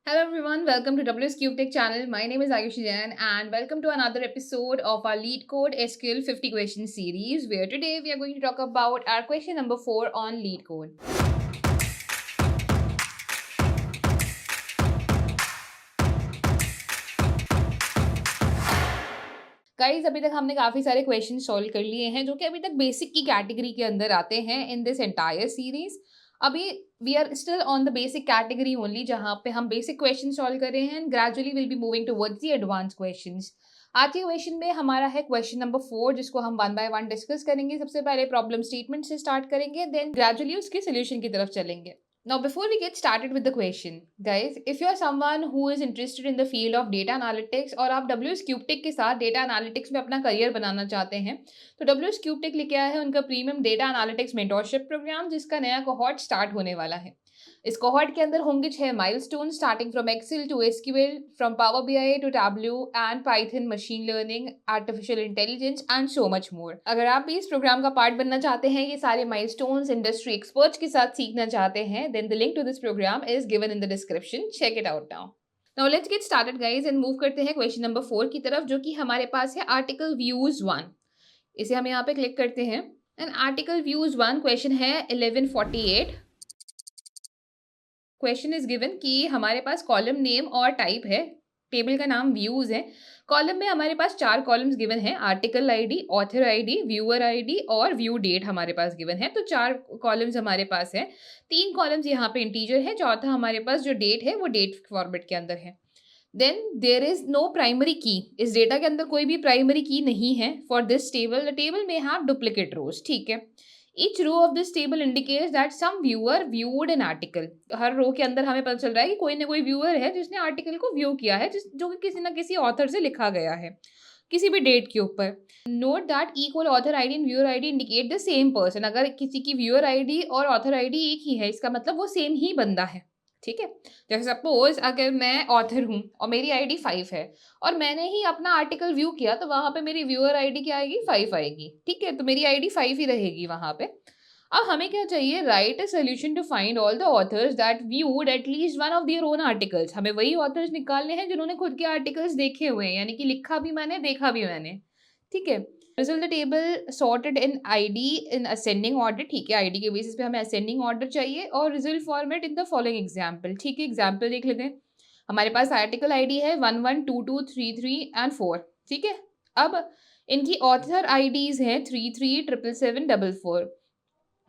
Hello everyone, welcome to WS Cube Tech channel. My name is Ayushi Jain and welcome to another episode of our Lead Code SQL 50 question series where today we are going to talk about our question number 4 on Lead Code. Guys अभी तक हमने काफ़ी सारे question solve कर लिए हैं जो कि अभी तक बेसिक की कैटेगरी के अंदर आते हैं इन दिस एंटायर सीरीज। अभी we are still on the basic category only जहाँ पे हम बेसिक क्वेश्चन सॉल्व कर रहे हैं and gradually will be moving towards the advance questions. आज के क्वेश्चन में हमारा है क्वेश्चन नंबर 4 जिसको हम वन बाय वन डिस्कस करेंगे। सबसे पहले प्रॉब्लम स्टेटमेंट से स्टार्ट करेंगे देन ग्रेजुअली उसके सोल्यूशन की तरफ चलेंगे। Now, before we get started with the question, guys, if you are someone who is interested in the field of data analytics और आप WS CubeTech के साथ data analytics में अपना करियर बनाना चाहते हैं, तो WS CubeTech लेके आया है उनका premium data analytics mentorship programme जिसका नया कोहॉर्ट स्टार्ट होने वाला है। इस कोहॉर्ट के अंदर होंगे 6 milestone starting from Excel to SQL, from Power BI to Tableau and Python, machine learning, artificial intelligence and so much more. अगर आप भी इस प्रोग्राम का पार्ट बनना चाहते हैं, ये सारे माइलस्टोन्स इंडस्ट्री एक्सपर्ट्स के साथ सीखना चाहते हैं, then the link to this program is given in the description. Check it out now. Now let's get started guys and move करते हैं क्वेश्चन नंबर 4 की तरफ जो कि हमारे पास है आर्टिकल व्यूज 1। इसे हम यहाँ पे क्लिक करते हैं एंड आर्टिकल व्यूज 1 क्वेश्चन है 1148। क्वेश्चन इज गिवन कि हमारे पास कॉलम नेम और टाइप है, टेबल का नाम व्यूज है। कॉलम में हमारे पास 4 कॉलम्स गिवन है, article ID, author ID, viewer ID और व्यू डेट हमारे पास गिवन है। तो 4 कॉलम्स हमारे पास है। 3 कॉलम्स यहाँ पे इंटीजर है, चौथा हमारे पास जो डेट है वो डेट फॉर्मेट के अंदर है। Then there is no primary key, इस डेटा के अंदर कोई भी प्राइमरी की नहीं है for this table. The table में हैव डुप्लीकेट रोज, ठीक है। Each row of this table indicates that some viewer viewed an article. हर रो के अंदर हमें पता चल रहा है कि कोई ना कोई व्यूअर है जिसने आर्टिकल को व्यू किया है, जो कि किसी ना किसी ऑथर से लिखा गया है किसी भी डेट के ऊपर। Note that equal author ID and viewer ID indicate the same person. अगर किसी की व्यूअर आईडी और ऑथर आईडी एक ही है, इसका मतलब वो सेम ही बंदा है, ठीक है। जैसे सपोज अगर मैं ऑथर हूँ और मेरी आईडी 5 है और मैंने ही अपना आर्टिकल व्यू किया, तो वहां पे मेरी व्यूअर आईडी क्या आएगी, 5 आएगी, ठीक है। तो मेरी आईडी 5 ही रहेगी वहां पे। अब हमें क्या चाहिए, right a solution to find all the authors that viewed at least one of their own articles. हमें वही ऑथर्स निकालने हैं जिन्होंने खुद के आर्टिकल्स देखे हुए हैं, यानी कि लिखा भी मैंने, देखा भी मैंने, ठीक है। Result the table sorted in ID in ascending order, ठीक है। आईडी के बेसिस पे हमें असेंडिंग ऑर्डर चाहिए और result format in the following example, ठीक है। एग्जाम्पल देख लेते हैं। हमारे पास आर्टिकल आईडी है 112233 एंड 4, ठीक है। अब इनकी ऑथर आईडीज हैं 33777744।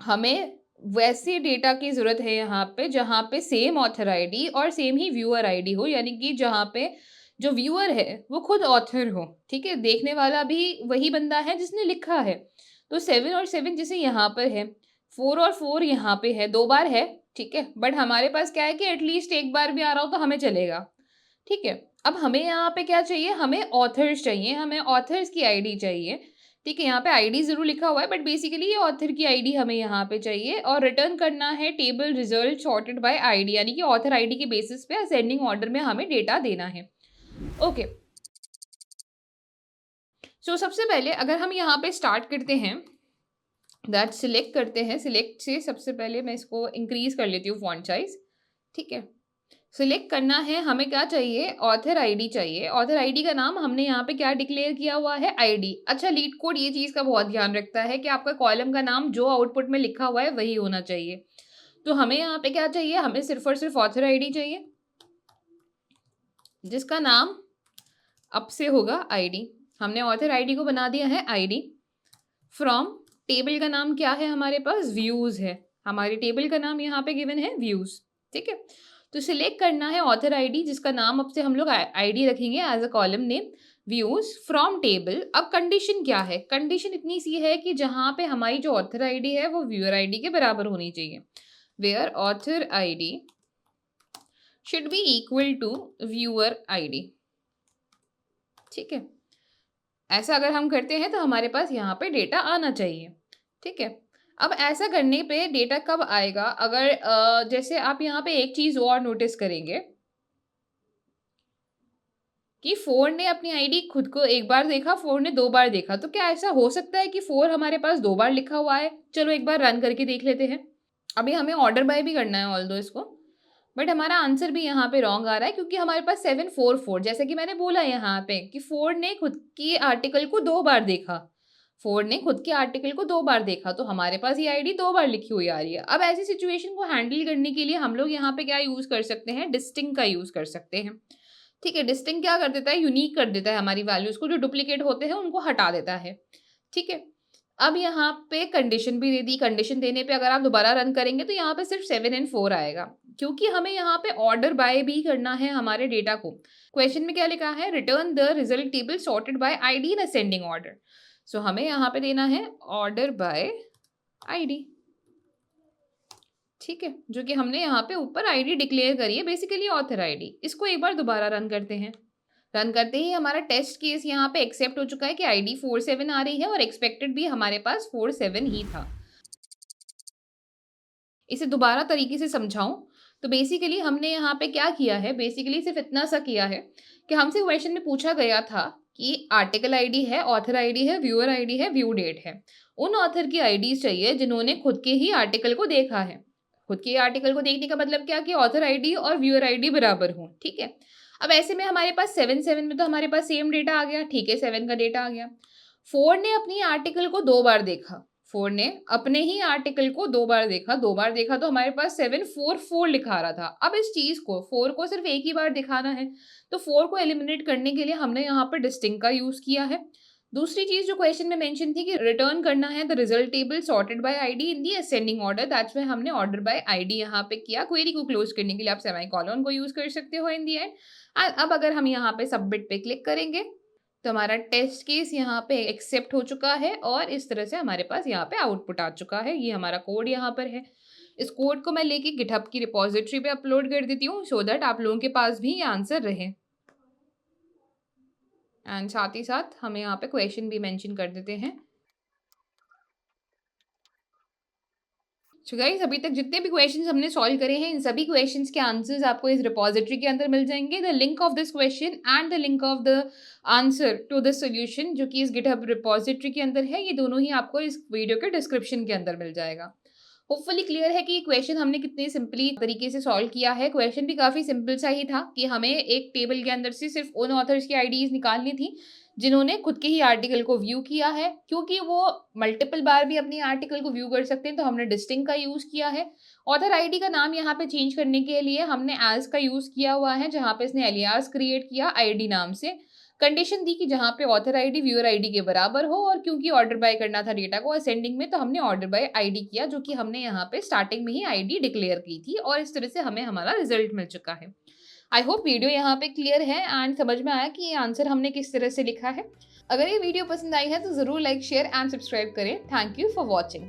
हमें वैसे डेटा की ज़रूरत है यहाँ पे जहाँ पे सेम ऑथर आईडी और सेम ही व्यूअर आईडी हो, यानी कि जहाँ पे जो व्यूअर है वो खुद ऑथर हो, ठीक है। देखने वाला भी वही बंदा है जिसने लिखा है। तो 7 और 7 जैसे यहाँ पर है, 4 और 4 यहाँ पे है, 2 बार है, ठीक है। बट हमारे पास क्या है कि एटलीस्ट एक बार भी आ रहा हो तो हमें चलेगा, ठीक है। अब हमें यहाँ पे क्या चाहिए, हमें ऑथर्स चाहिए, हमें ऑथर्स की आईडी चाहिए, ठीक है। यहाँ पे आईडी ज़रूर लिखा हुआ है बट बेसिकली ये ऑथर की आईडी हमें यहाँ पे चाहिए और रिटर्न करना है table result sorted by ID, यानी कि ऑथर आईडी के बेसिस पे असेंडिंग ऑर्डर में हमें डेटा देना है। ओके, सो सबसे पहले अगर हम यहाँ पे स्टार्ट करते हैं, दैट सिलेक्ट करते हैं, सिलेक्ट से सबसे पहले मैं इसको इंक्रीज कर लेती हूँ फॉन्ट साइज, ठीक है। सिलेक्ट करना है, हमें क्या चाहिए, ऑथर आईडी चाहिए। ऑथर आईडी का नाम हमने यहाँ पे क्या डिक्लेयर किया हुआ है, आईडी। अच्छा, लीड कोड ये चीज़ का बहुत ध्यान रखता है कि आपका कॉलम का नाम जो आउटपुट में लिखा हुआ है वही होना चाहिए। तो हमें यहाँ पे क्या चाहिए, हमें सिर्फ और सिर्फ ऑथर आईडी चाहिए जिसका नाम अप से होगा आईडी। हमने ऑथर आईडी को बना दिया है आईडी। फ्रॉम टेबल का नाम क्या है हमारे पास, व्यूज है। हमारी टेबल का नाम यहाँ पे गिवन है व्यूज, ठीक है। तो सिलेक्ट करना है ऑथर आईडी जिसका नाम अब से हम लोग आईडी रखेंगे as a column name, views from table. अब कंडीशन क्या है, कंडीशन इतनी सी है कि जहाँ पे हमारी जो ऑथर आईडी है वो व्यूअर आईडी के बराबर होनी चाहिए। Where author ID should be equal to viewer ID, ठीक है। ऐसा अगर हम करते हैं तो हमारे पास यहाँ पे डेटा आना चाहिए, ठीक है। अब ऐसा करने पे डेटा कब आएगा, अगर जैसे आप यहाँ पे एक चीज़ और नोटिस करेंगे कि 4 ने अपनी आईडी खुद को एक बार देखा, 4 ने 2 बार देखा। तो क्या ऐसा हो सकता है कि 4 हमारे पास 2 बार लिखा हुआ है? चलो एक बार रन करके देख लेते हैं। अभी हमें ऑर्डर बाय भी करना है ऑल्दो इसको, बट हमारा आंसर भी यहाँ पे रॉन्ग आ रहा है क्योंकि हमारे पास 744 जैसे कि मैंने बोला यहाँ पे कि फोर्ड ने खुद की आर्टिकल को 2 बार देखा। फोर्ड ने खुद के आर्टिकल को 2 बार देखा, तो हमारे पास ये आईडी 2 बार लिखी हुई आ रही है। अब ऐसी सिचुएशन को हैंडल करने के लिए हम लोग यहाँ पे क्या यूज़ कर सकते हैं, डिस्टिंक्ट का यूज़ कर सकते हैं। ठीक है, डिस्टिंक्ट क्या कर देता है, यूनिक कर देता है हमारी वैल्यूज़ को, जो डुप्लीकेट होते हैं उनको हटा देता है। ठीक है? अब यहाँ पे कंडीशन भी दे दी, कंडीशन देने पे अगर आप दोबारा रन करेंगे तो यहाँ पे सिर्फ 7 एंड 4 आएगा, क्योंकि हमें यहाँ पे ऑर्डर बाय भी करना है हमारे डेटा को। क्वेश्चन में क्या लिखा है, return the result table sorted by ID in ascending order. So हमें यहाँ पे देना है ऑर्डर बाय आईडी। ठीक है, जो कि हमने यहाँ पे ऊपर आईडी डिक्लेयर करी है, बेसिकली ऑथर आईडी। इसको एक बार दोबारा रन करते हैं। रन करते ही हमारा टेस्ट केस यहाँ पे एक्सेप्ट हो चुका है कि आईडी 47 आ रही है और एक्सपेक्टेड भी हमारे पास 47 ही था। इसे दोबारा तरीके से समझाऊं तो बेसिकली हमने यहाँ पे क्या किया है, बेसिकली सिर्फ इतना सा किया है कि हमसे क्वेश्चन में पूछा गया था कि आर्टिकल आईडी है, ऑथर आईडी है, व्यूअर आईडी है, व्यू डेट है। उन ऑथर की आईडीज चाहिए जिन्होंने खुद के ही आर्टिकल को देखा है। खुद के आर्टिकल को देखने का मतलब क्या कि ऑथर आईडी और व्यूअर आईडी बराबर हों। ठीक है, अब ऐसे में हमारे पास 7 में तो हमारे पास सेम डेटा आ गया। ठीक है, 7 का डेटा आ गया। 4 ने अपनी आर्टिकल को 2 बार देखा। 4 ने अपने ही आर्टिकल को 2 बार देखा। 2 बार देखा तो हमारे पास 744 लिखा रहा था। अब इस चीज़ को 4 को सिर्फ एक ही बार दिखाना है, तो 4 को एलिमिनेट करने के लिए हमने यहाँ पर डिस्टिंक्ट का यूज़ किया है। दूसरी चीज़ जो क्वेश्चन में मेंशन थी कि रिटर्न करना है the result table sorted by ID in the ascending order, that's why हमने ऑर्डर बाय आईडी यहाँ पे किया। क्वेरी को क्लोज करने के लिए आप सेमीकोलन को यूज़ कर सकते हो इन दी एंड। अब अगर हम यहाँ पे सबमिट पे क्लिक करेंगे तो हमारा टेस्ट केस यहाँ पे एक्सेप्ट हो चुका है और इस तरह से हमारे पास यहाँ पे आउटपुट आ चुका है। ये हमारा कोड यहाँ पर है। इस कोड को मैं लेके गिटहब की रिपॉजिटरी पे अपलोड कर देती हूँ सो दैट आप लोगों के पास भी ये आंसर रहे। एंड साथ ही साथ हमें यहाँ पे क्वेश्चन भी मेंशन कर देते हैं। सो गाइस, अभी तक जितने भी क्वेश्चंस हमने सॉल्व करे हैं, इन सभी क्वेश्चंस के आंसर्स आपको इस रिपॉजिटरी के अंदर मिल जाएंगे। The link of this question and the link of the answer to this solution जो कि इस गिटहब रिपॉजिटरी के अंदर है, ये दोनों ही आपको इस वीडियो के डिस्क्रिप्शन के अंदर मिल जाएगा। होपफुली क्लियर है कि ये क्वेश्चन हमने कितने सिंपली तरीके से सॉल्व किया है। क्वेश्चन भी काफ़ी सिंपल सा ही था कि हमें एक टेबल के अंदर से सिर्फ उन ऑथर्स की आईडीज़ निकालनी थी जिन्होंने खुद के ही आर्टिकल को व्यू किया है। क्योंकि वो मल्टीपल बार भी अपनी आर्टिकल को व्यू कर सकते हैं तो हमने डिस्टिंक्ट का यूज़ किया है। ऑथर आईडी का नाम यहाँ पे चेंज करने के लिए हमने एज का यूज़ किया हुआ है, जहाँ पे इसने एलियास क्रिएट किया आईडी नाम से। कंडीशन दी कि जहाँ पे ऑथर आईडी व्यूअर आईडी के बराबर हो, और क्योंकि ऑर्डर बाय करना था डेटा को असेंडिंग में तो हमने ऑर्डर बाय आईडी किया, जो कि हमने यहाँ पे स्टार्टिंग में ही आईडी डिक्लेयर की थी और इस तरह से हमें हमारा रिजल्ट मिल चुका है। आई होप वीडियो यहाँ पे क्लियर है एंड समझ में आया कि ये आंसर हमने किस तरह से लिखा है। अगर ये वीडियो पसंद आई है तो ज़रूर लाइक, शेयर एंड सब्सक्राइब करें। Thank you for watching.